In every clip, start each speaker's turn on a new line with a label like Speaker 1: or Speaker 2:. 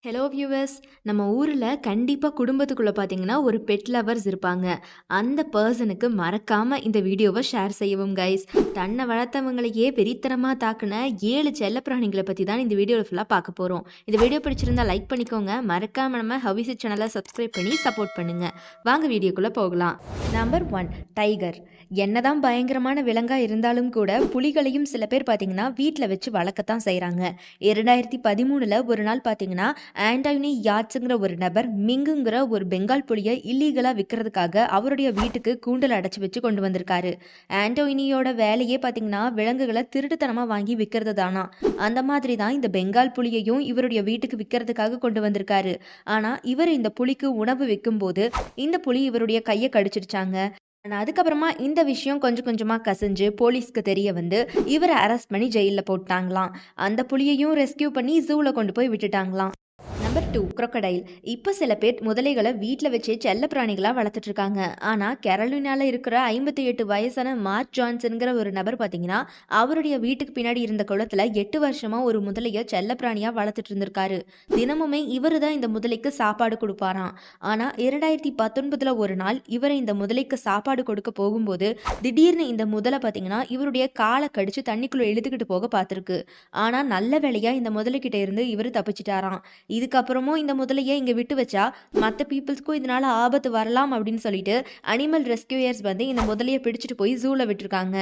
Speaker 1: Hello viewers. நம்ம ஊரில் கண்டிப்பாக குடும்பத்துக்குள்ளே பார்த்தீங்கன்னா ஒரு பெட் லவர்ஸ் இருப்பாங்க. அந்த பர்சனுக்கு மறக்காமல் இந்த வீடியோவை ஷேர் செய்யவும் கைஸ். தன்னை வளர்த்தவங்களையே வெறித்தனமாக தாக்குன 7 செல்லப்பிராணிகளை பற்றி தான் இந்த வீடியோவில் ஃபுல்லாக பார்க்க போகிறோம். இந்த வீடியோ பிடிச்சிருந்தா லைக் பண்ணிக்கோங்க. மறக்காமல் நம்ம ஹவிசி சேனலை சப்ஸ்கிரைப் பண்ணி சப்போர்ட் பண்ணுங்கள். வாங்க வீடியோக்குள்ளே போகலாம். Number 1, tiger. என்னதான் பயங்கரமான விலங்காக இருந்தாலும் கூட புலிகளையும் சில பேர் பார்த்தீங்கன்னா வீட்டில் வச்சு வளர்க்கத்தான் செய்கிறாங்க. 2013 ஒரு நாள் பார்த்தீங்கன்னா ஆண்டோனி யாட்ஸுங்கிற ஒரு நபர் மிங்குங்கிற ஒரு பெங்கால் புலியை இல்லீகலாக விற்கிறதுக்காக அவருடைய வீட்டுக்கு கூண்டில் அடைச்சி வச்சு கொண்டு வந்திருக்காரு. ஆண்டோனியோட வேலையே பார்த்தீங்கன்னா விலங்குகளை திருட்டுத்தனமாக வாங்கி விற்கிறது தானா. அந்த மாதிரி தான் இந்த பெங்கால் புலியையும் இவருடைய வீட்டுக்கு விற்கிறதுக்காக கொண்டு வந்திருக்காரு. ஆனால் இவர் இந்த புலிக்கு உணவு வைக்கும்போது இந்த புலி இவருடைய கையை கடிச்சிருச்சாங்க. ஆனால் அதுக்கப்புறமா இந்த விஷயம் கொஞ்சம் கொஞ்சமாக கசிஞ்சு போலீஸ்க்கு தெரிய வந்து இவரை அரெஸ்ட் பண்ணி ஜெயிலில் போட்டாங்களாம். அந்த புலியையும் ரெஸ்கியூ பண்ணி ஜூவில் கொண்டு போய் விட்டுட்டாங்களாம். Number 2, crocodile. இப்போ சில பேர் முதலைகளை வீட்டில் வச்சே செல்ல பிராணிகளாக வளர்த்துட்டு இருக்காங்க. ஆனால் கெரோலினால இருக்கிற 58 வயசான மார்க் ஜான்சன்கிற ஒரு நபர் பார்த்தீங்கன்னா அவருடைய வீட்டுக்கு பின்னாடி இருந்த குளத்துல 8 வருஷமா ஒரு முதலையை செல்ல பிராணியாக வளர்த்துட்டு இருந்திருக்காரு. தினமுமே இவர் தான் இந்த முதலைக்கு சாப்பாடு கொடுப்பாராம். ஆனால் 2019 ஒரு நாள் இவர் இந்த முதலைக்கு சாப்பாடு கொடுக்க போகும்போது திடீர்னு இந்த முதலை பார்த்தீங்கன்னா இவருடைய காலை கடிச்சு தண்ணிக்குள்ள இழுத்துக்கிட்டு போக பார்த்துருக்கு. ஆனால் நல்ல வேளையா இந்த முதலைக்கிட்ட இருந்து இவர் தப்பிச்சிட்டாராம். இதுக்கப்புறமும் இந்த முதலையை இங்கே விட்டு வச்சா மற்ற பீப்புள்ஸ்க்கும் இதனால ஆபத்து வரலாம் அப்படின்னு சொல்லிட்டு அனிமல் ரெஸ்கியூயர்ஸ் வந்து இந்த முதலையை பிடிச்சிட்டு போய் ஜூவில் விட்டுருக்காங்க.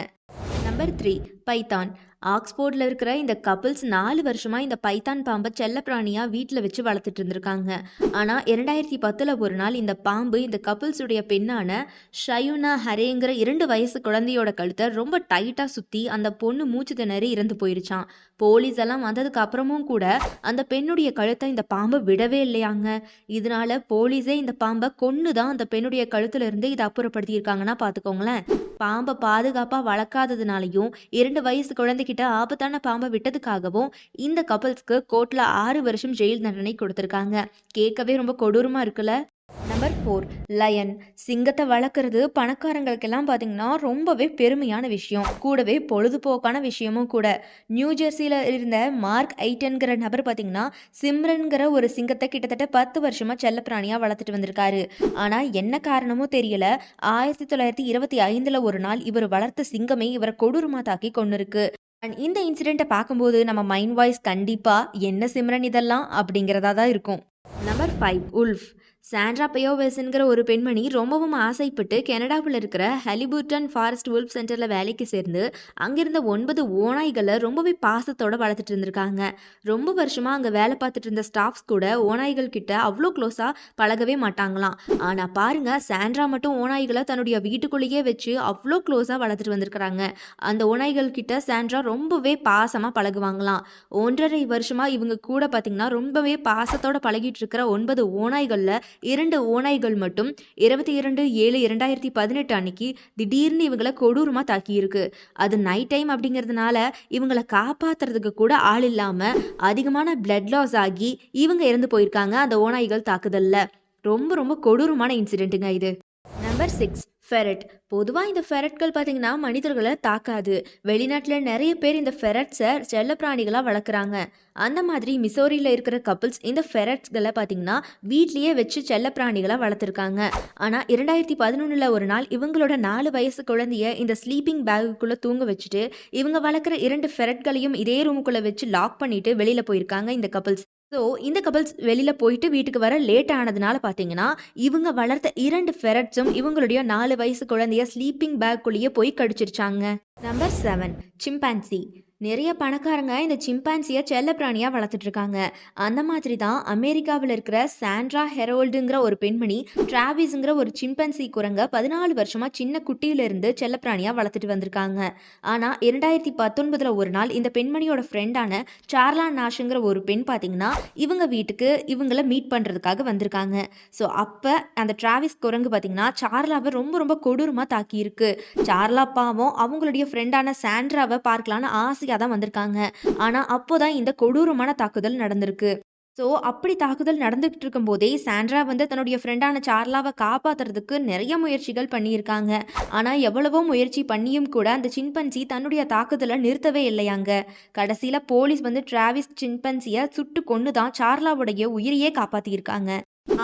Speaker 1: Number 3, Python. ஆக்ஸ்போர்டில் இருக்கிற இந்த கப்பிள்ஸ் 4 வருஷமாக இந்த பைத்தான் பாம்பை செல்லப்பிராணியாக வீட்டில் வச்சு வளர்த்துட்டு இருந்திருக்காங்க. ஆனால் 2010 ஒரு நாள் இந்த பாம்பு இந்த கப்பிள்ஸுடைய பெண்ணான ஷயுனா ஹரேங்கிற 2 வயசு குழந்தையோட கழுத்தை ரொம்ப டைட்டாக சுற்றி அந்த பொண்ணு மூச்சு திணறி இறந்து போயிருச்சான். போலீஸ் எல்லாம் வந்ததுக்கு அப்புறமும் கூட அந்த பெண்ணுடைய கழுத்தை இந்த பாம்பை விடவே இல்லையாங்க. இதனால போலீஸே இந்த பாம்பை கொன்று தான் அந்த பெண்ணுடைய கழுத்துல இருந்து இதை அப்புறப்படுத்தியிருக்காங்கன்னா பார்த்துக்கோங்களேன். பாம்பை பாதுகாப்பாக வளர்க்காததுனாலையும் 2 வயசு குழந்தைகிட்ட ஆபத்தான பாம்பை விட்டதுக்காகவும் இந்த கப்பல்ஸ்க்கு கோர்ட்ல 6 வருஷம் ஜெயில் தண்டனை கொடுத்துருக்காங்க. கேட்கவே ரொம்ப கொடூரமா இருக்குல்ல. Number 4, lion. சிங்கத்தை வளர்க்குறது பணக்காரங்களுக்கெல்லாம் பார்த்தீங்கன்னா ரொம்பவே பெருமையான விஷயம், கூடவே பொழுதுபோக்கான விஷயமும் கூட. நியூ ஜெர்சியில் இருந்த மார்க் ஐட்டன்கிற நபர் பார்த்தீங்கன்னா சிம்ரன்கிற ஒரு சிங்கத்தை கிட்டத்தட்ட 10 வருஷமாக செல்லப்பிராணியாக வளர்த்துட்டு வந்திருக்காரு. ஆனால் என்ன காரணமோ தெரியல, 1925 ஒரு நாள் இவர் வளர்த்த சிங்கமே இவரை கொடூரமாக தாக்கி கொண்டு இருக்கு. அண்ட் இந்த இன்சிடெண்ட்டை பார்க்கும்போது நம்ம மைண்ட் வாய்ஸ் கண்டிப்பாக என்ன சிம்ரன் இதெல்லாம் அப்படிங்கிறதா தான் இருக்கும். Number 5, wolf. சாண்ட்ரா பயோவெஸ்ங்கிற ஒரு பெண்மணி ரொம்பவும் ஆசைப்பட்டு கனடாவில் இருக்கிற ஹலிபர்டன் ஃபாரஸ்ட் உல்ஃப் சென்டரில் வேலைக்கு சேர்ந்து அங்கிருந்த 9 ஓநாய்களை ரொம்பவே பாசத்தோட வளர்த்துட்டு இருந்திருக்காங்க. ரொம்ப வருஷமாக அங்கே வேலை பார்த்துட்டு இருந்த ஸ்டாஃப்ஸ் கூட ஓநாய்கள் கிட்ட அவ்வளோ க்ளோஸாக பழகவே மாட்டாங்களாம். ஆனால் பாருங்க, சாண்ட்ரா மட்டும் ஓநாய்களை தன்னுடைய வீட்டுக்குள்ளேயே வச்சு அவ்வளோ க்ளோஸாக வளர்த்துட்டு வந்திருக்கிறாங்க. அந்த ஓநாய்கள் கிட்ட சாண்ட்ரா ரொம்பவே பாசமாக பழகுவாங்களாம். 1.5 வருஷமாக இவங்க கூட பார்த்தீங்கன்னா ரொம்பவே பாசத்தோட பழகிட்டு இருக்கிற 9 ஓநாய்களில் 2 ஓநாய்கள் மட்டும் 22/7/2018 அன்னைக்கு திடீர்னு இவங்களை கொடூரமா தாக்கியிருக்கு. அது நைட் டைம் அப்படிங்கிறதுனால இவங்களை காப்பாத்துறதுக்கு கூட ஆள் இல்லாம அதிகமான பிளட் லாஸ் ஆகி இவங்க இறந்து போயிருக்காங்க அந்த ஓநாய்கள் தாக்குதல்ல. ரொம்ப ரொம்ப கொடூரமான இன்சிடென்ட்டுங்க இது. Number 6, ferret. பொதுவாக இந்த ஃபெரட்கள் பார்த்தீங்கன்னா மனிதர்களை தாக்காது. வெளிநாட்டில் நிறைய பேர் இந்த ஃபெரட்ஸை செல்ல பிராணிகளாக வளர்க்குறாங்க. அந்த மாதிரி மிசோரியில் இருக்கிற கப்பிள்ஸ் இந்த ஃபெரட்ஸ்களை பார்த்தீங்கன்னா வீட்லேயே வச்சு செல்ல பிராணிகளாக வளர்த்துருக்காங்க. ஆனால் 2011 ஒரு நாள் இவங்களோட 4 வயசு குழந்தைய இந்த ஸ்லீப்பிங் பேகுக்குள்ளே தூங்க வச்சுட்டு இவங்க வளர்க்குற 2 ஃபெரட்களையும் இதே ரூமுக்குள்ளே வச்சு லாக் பண்ணிட்டு வெளியில் போயிருக்காங்க இந்த கப்பிள்ஸ். ஸோ இந்த கப்பல்ஸ் வெளியில் போயிட்டு வீட்டுக்கு வர லேட் ஆனதுனால பார்த்தீங்கன்னா இவங்க வளர்த்த 2 ஃபெரட்ஸும் இவங்களுடைய 4 வயசு குழந்தைய ஸ்லீப்பிங் பேக்குள்ளேயே போய் கடிச்சிருச்சாங்க. Number 7, chimpanzee. நிறைய பணக்காரங்க இந்த சிம்பான்சியை செல்ல பிராணியாக வளர்த்துட்டு இருக்காங்க. அந்த மாதிரி தான் அமெரிக்காவில் இருக்கிற சாண்ட்ரா ஹெரோல்டுங்கிற ஒரு பெண்மணி டிராவிஸுங்கிற ஒரு சிம்பான்சி குரங்க 14 வருஷமாக சின்ன குட்டியிலிருந்து செல்ல பிராணியாக வளர்த்துட்டு வந்திருக்காங்க. ஆனால் 2019 ஒரு நாள் இந்த பெண்மணியோட ஃப்ரெண்டான சார்லா நாஷுங்கிற ஒரு பெண் பார்த்தீங்கன்னா இவங்க வீட்டுக்கு இவங்கள மீட் பண்ணுறதுக்காக வந்திருக்காங்க. ஸோ அப்போ அந்த டிராவிஸ் குரங்கு பார்த்தீங்கன்னா சார்லாவை ரொம்ப ரொம்ப கொடூரமாக தாக்கியிருக்கு. சார்லா பாவம் அவங்களுடைய ஃப்ரெண்டான சாண்ட்ராவை பார்க்கலான்னு ஆசையாக தான் வந்திருக்காங்க. ஆனால் அப்போதான் இந்த கொடூரமான தாக்குதல் நடந்திருக்கு. ஸோ அப்படி தாக்குதல் நடந்துகிட்டு இருக்கும்போதே சாண்ட்ரா வந்து தன்னுடைய ஃப்ரெண்டான சார்லாவை காப்பாத்துறதுக்கு நிறைய முயற்சிகள் பண்ணியிருக்காங்க. ஆனால் எவ்வளவோ முயற்சி பண்ணியும் கூட அந்த சிம்பன்சி தன்னுடைய தாக்குதலை நிறுத்தவே இல்லையாங்க. கடைசியில் போலீஸ் வந்து டிராவிஸ் சிம்பன்சியை சுட்டு கொன்று தான் சார்லாவுடைய உயிரையே காப்பாற்றியிருக்காங்க.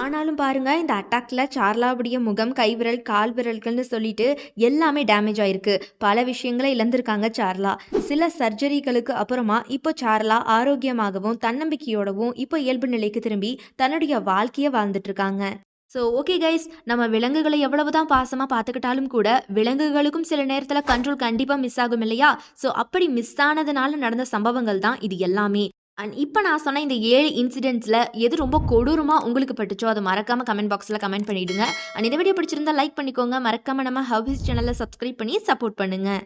Speaker 1: ஆனாலும் பாருங்க, இந்த அட்டாக்ல சார்லாவுடைய முகம், கைவிரல், கால் விரல்கள்னு சொல்லிட்டு எல்லாமே டேமேஜ் ஆயிருக்கு. பல விஷயங்களை இழந்திருக்காங்க சார்லா. சில சர்ஜரிகளுக்கு அப்புறமா இப்போ சார்லா ஆரோக்கியமாகவும் தன்னம்பிக்கையோடவும் இப்போ இயல்பு நிலைக்கு திரும்பி தன்னுடைய வாழ்க்கையை வாழ்ந்துட்டு இருக்காங்க. ஸோ ஓகே கைஸ், நம்ம விலங்குகளை எவ்வளவுதான் பாசமாக பார்த்துக்கிட்டாலும் கூட விலங்குகளுக்கும் சில நேரத்தில் கண்ட்ரோல் கண்டிப்பாக மிஸ் ஆகும் இல்லையா? ஸோ அப்படி மிஸ் ஆனதுனால நடந்த சம்பவங்கள் தான் இது எல்லாமே. அண்ட் இப்போ நான் சொன்ன இந்த 7 இன்சிடென்ட்ஸில் எது ரொம்ப கொடூரமாக உங்களுக்கு பட்டுச்சோ அதை மறக்காமல் கமெண்ட் பாக்ஸில் கமெண்ட் பண்ணிவிடுங்க. அண்ட் இந்த வீடியோ பிடிச்சிருந்தா லைக் பண்ணிக்கோங்க. மறக்காமல் நம்ம ஹவ்ஸ் சேனலை சப்ஸ்கிரைப் பண்ணி சப்போர்ட் பண்ணுங்கள்.